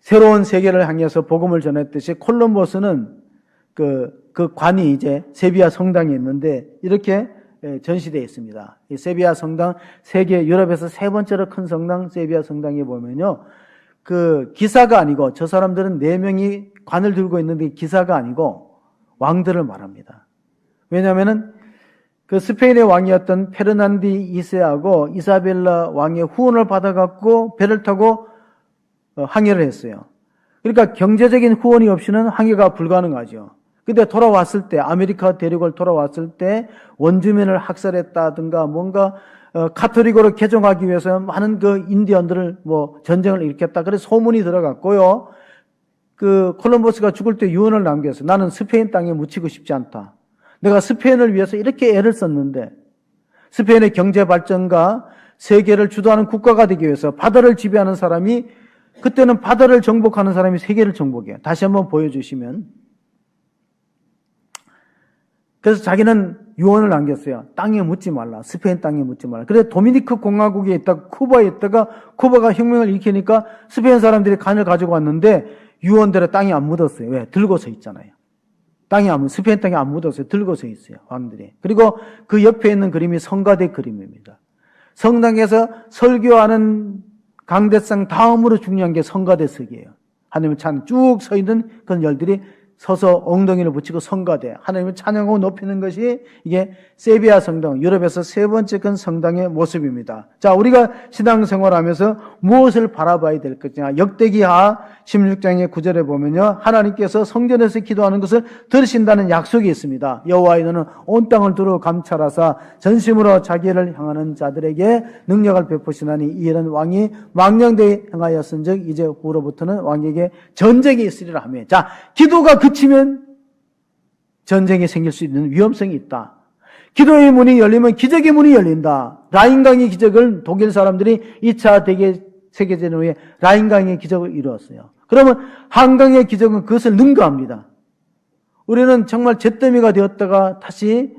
Speaker 1: 새로운 세계를 향해서 복음을 전했듯이 콜럼버스는 그 관이 이제 세비야 성당에 있는데 이렇게 전시되어 있습니다. 이 세비야 성당, 세계 유럽에서 세 번째로 큰 성당 세비야 성당에 보면요. 그 기사가 아니고 저 사람들은 4명이 관을 들고 있는데 기사가 아니고 왕들을 말합니다. 왜냐하면은 그 스페인의 왕이었던 페르난디 2세하고 이사벨라 왕의 후원을 받아갖고 배를 타고 항해를 했어요. 그러니까 경제적인 후원이 없이는 항해가 불가능하죠. 근데 돌아왔을 때, 아메리카 대륙을 돌아왔을 때 원주민을 학살했다든가 뭔가 카톨릭으로 개종하기 위해서 많은 그 인디언들을 전쟁을 일으켰다. 그래서 소문이 들어갔고요. 그 콜럼버스가 죽을 때 유언을 남겼어요. 나는 스페인 땅에 묻히고 싶지 않다. 내가 스페인을 위해서 이렇게 애를 썼는데 스페인의 경제 발전과 세계를 주도하는 국가가 되기 위해서 바다를 지배하는 사람이 그때는 바다를 정복하는 사람이 세계를 정복해요. 다시 한번 보여주시면. 그래서 자기는 유언을 남겼어요. 땅에 묻지 말라. 스페인 땅에 묻지 말라. 그래서 도미니크 공화국에 있다가 쿠바에 있다가 쿠바가 혁명을 일으키니까 스페인 사람들이 간을 가지고 왔는데 유언대로 땅이 안 묻었어요. 왜? 들고서 있잖아요. 스페인 땅에 안 묻었어요. 들고서 있어요. 왕들이. 그리고 그 옆에 있는 그림이 성가대 그림입니다. 성당에서 설교하는 강대상 다음으로 중요한 게 성가대석이에요. 하나님을 쭉 서 있는 그런 열들이 서서 엉덩이를 붙이고 성가대, 하나님을 찬양하고 높이는 것이 이게 세비야 성당, 유럽에서 세 번째 큰 성당의 모습입니다. 자, 우리가 신앙생활하면서 무엇을 바라봐야 될 것이냐? 역대기하 16장의 9절에 보면요, 하나님께서 성전에서 기도하는 것을 들으신다는 약속이 있습니다. 여호와의 너는 온 땅을 두루 감찰하사 전심으로 자기를 향하는 자들에게 능력을 베푸시나니 이 일은 왕이 망령되이 행하였은즉 이제 후로부터는 왕에게 전쟁이 있으리라 하며, 자, 기도가 그치면 전쟁이 생길 수 있는 위험성이 있다. 기도의 문이 열리면 기적의 문이 열린다. 라인강의 기적을 독일 사람들이 2차 세계대전 후에 라인강의 기적을 이루었어요. 그러면 한강의 기적은 그것을 능가합니다. 우리는 정말 잿더미가 되었다가 다시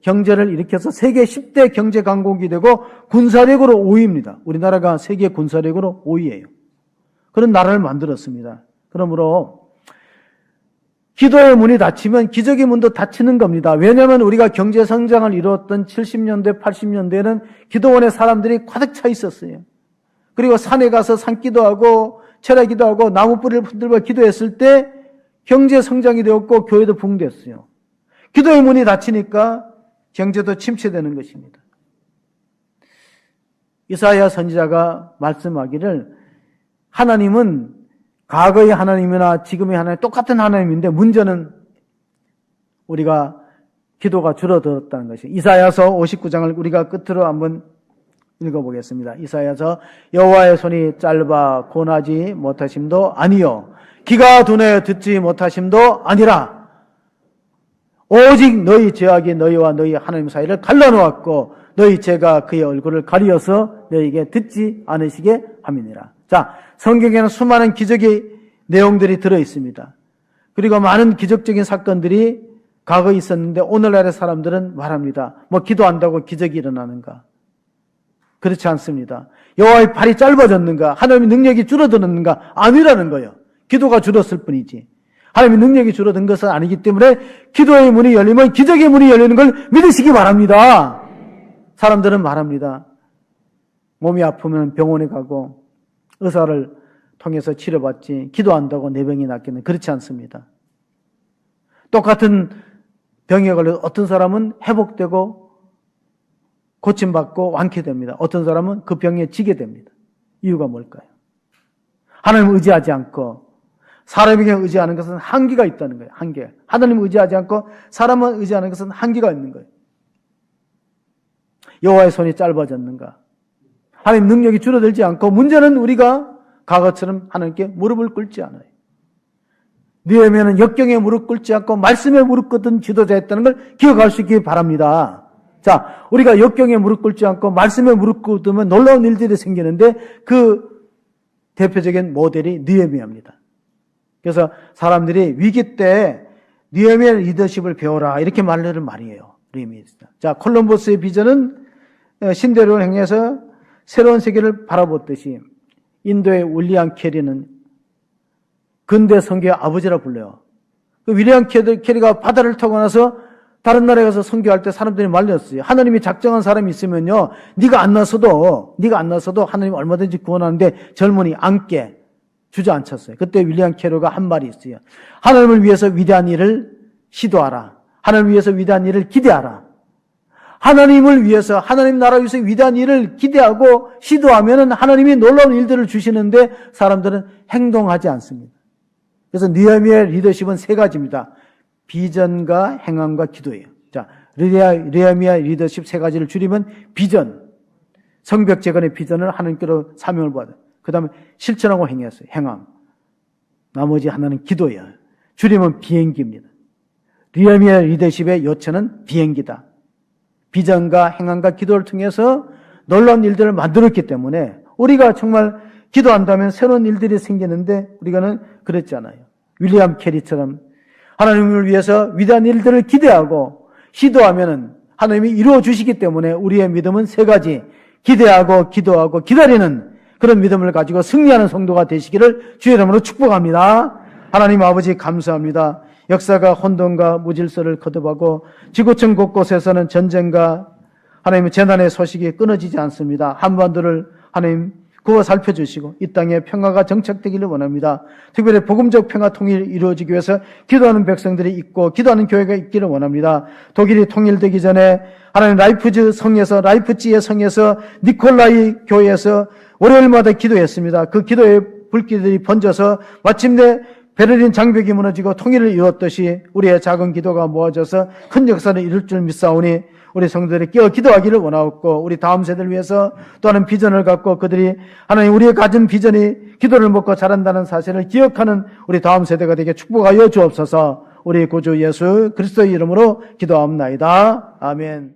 Speaker 1: 경제를 일으켜서 세계 10대 경제 강국이 되고 군사력으로 5위입니다. 우리나라가 세계 군사력으로 5위예요. 그런 나라를 만들었습니다. 그러므로 기도의 문이 닫히면 기적의 문도 닫히는 겁니다. 왜냐하면 우리가 경제 성장을 이루었던 70년대, 80년대에는 기도원에 사람들이 가득 차 있었어요. 그리고 산에 가서 산기도 하고 철야기도 하고 나무 뿌리를 흔들고 기도했을 때 경제 성장이 되었고 교회도 붕괴했어요. 기도의 문이 닫히니까 경제도 침체되는 것입니다. 이사야 선지자가 말씀하기를 하나님은 과거의 하나님이나 지금의 하나님 똑같은 하나님인데 문제는 우리가 기도가 줄어들었다는 것이에요. 이사야서 59장을 우리가 끝으로 한번 읽어보겠습니다. 이사야서 여호와의 손이 짧아 고나지 못하심도 아니요 귀가 둔해 듣지 못하심도 아니라 오직 너희 죄악이 너희와 너희 하나님 사이를 갈라놓았고 너희 죄가 그의 얼굴을 가리어서 너희에게 듣지 않으시게 함이니라. 자, 성경에는 수많은 기적의 내용들이 들어있습니다. 그리고 많은 기적적인 사건들이 과거에 있었는데 오늘날의 사람들은 말합니다. 기도한다고 기적이 일어나는가? 그렇지 않습니다. 여호와의 발이 짧아졌는가? 하나님의 능력이 줄어드는가? 아니라는 거예요. 기도가 줄었을 뿐이지. 하나님의 능력이 줄어든 것은 아니기 때문에 기도의 문이 열리면 기적의 문이 열리는 걸 믿으시기 바랍니다. 사람들은 말합니다. 몸이 아프면 병원에 가고 의사를 통해서 치료받지 기도한다고 내 병이 낫겠네. 그렇지 않습니다. 똑같은 병에 걸려 어떤 사람은 회복되고 고침받고 완쾌됩니다. 어떤 사람은 그 병에 지게 됩니다. 이유가 뭘까요? 하나님을 의지하지 않고 사람에게 의지하는 것은 한계가 있다는 거예요. 한계. 하나님을 의지하지 않고 사람을 의지하는 것은 한계가 있는 거예요. 여호와의 손이 짧아졌는가? 하나님 능력이 줄어들지 않고 문제는 우리가 과거처럼 하나님께 무릎을 꿇지 않아요. 느헤미야는 역경에 무릎 꿇지 않고 말씀에 무릎 꿇던 지도자였다는 걸 기억할 수 있기 바랍니다. 자, 우리가 역경에 무릎 꿇지 않고 말씀에 무릎 꿇으면 놀라운 일들이 생기는데 그 대표적인 모델이 느헤미야입니다. 그래서 사람들이 위기 때 느헤미야 리더십을 배워라 이렇게 말하는 말이에요. 자, 콜럼버스의 비전은 신대륙을 행해서 새로운 세계를 바라보듯이 인도의 윌리엄 캐리는 근대 선교의 아버지라 불려요. 그 윌리엄 캐리가 바다를 타고 나서 다른 나라에 가서 선교할 때 사람들이 말렸어요. 하나님이 작정한 사람이 있으면요, 네가 안 나서도 하나님 얼마든지 구원하는데 젊은이 앉게 주저앉혔어요. 그때 윌리엄 캐리가 한 말이 있어요. 하나님을 위해서 위대한 일을 시도하라. 하나님을 위해서 위대한 일을 기대하라. 하나님을 위해서, 하나님 나라 위해서 위대한 일을 기대하고 시도하면 하나님이 놀라운 일들을 주시는데 사람들은 행동하지 않습니다. 그래서 느헤미야의 리더십은 세 가지입니다. 비전과 행함과 기도예요. 자, 느헤미야 리더십 세 가지를 줄이면 비전, 성벽 재건의 비전을 하나님께로 사명을 받아요. 그 다음에 실천하고 행했어요. 행함. 나머지 하나는 기도예요. 줄이면 비행기입니다. 느헤미야 리더십의 요체는 비행기다. 비전과 행함과 기도를 통해서 놀라운 일들을 만들었기 때문에 우리가 정말 기도한다면 새로운 일들이 생기는데 우리가는 그랬지 않아요. 윌리엄 캐리처럼 하나님을 위해서 위대한 일들을 기대하고 시도하면은 하나님이 이루어 주시기 때문에 우리의 믿음은 세 가지, 기대하고 기도하고 기다리는 그런 믿음을 가지고 승리하는 성도가 되시기를 주의 이름으로 축복합니다. 하나님 아버지 감사합니다. 역사가 혼돈과 무질서를 거듭하고 지구촌 곳곳에서는 전쟁과 하나님의 재난의 소식이 끊어지지 않습니다. 한반도를 하나님 구워 살펴주시고 이 땅에 평화가 정착되기를 원합니다. 특별히 복음적 평화 통일이 이루어지기 위해서 기도하는 백성들이 있고 기도하는 교회가 있기를 원합니다. 독일이 통일되기 전에 하나님 라이프치히의 성에서 니콜라이 교회에서 월요일마다 기도했습니다. 그 기도의 불길들이 번져서 마침내 베를린 장벽이 무너지고 통일을 이루었듯이 우리의 작은 기도가 모아져서 큰 역사를 이룰 줄 믿사오니 우리 성도들이 깨어 기도하기를 원하옵고 우리 다음 세대를 위해서 또 하는 비전을 갖고 그들이 하나님 우리의 가진 비전이 기도를 먹고 자란다는 사실을 기억하는 우리 다음 세대가 되게 축복하여 주옵소서. 우리 구주 예수 그리스도의 이름으로 기도하옵나이다. 아멘.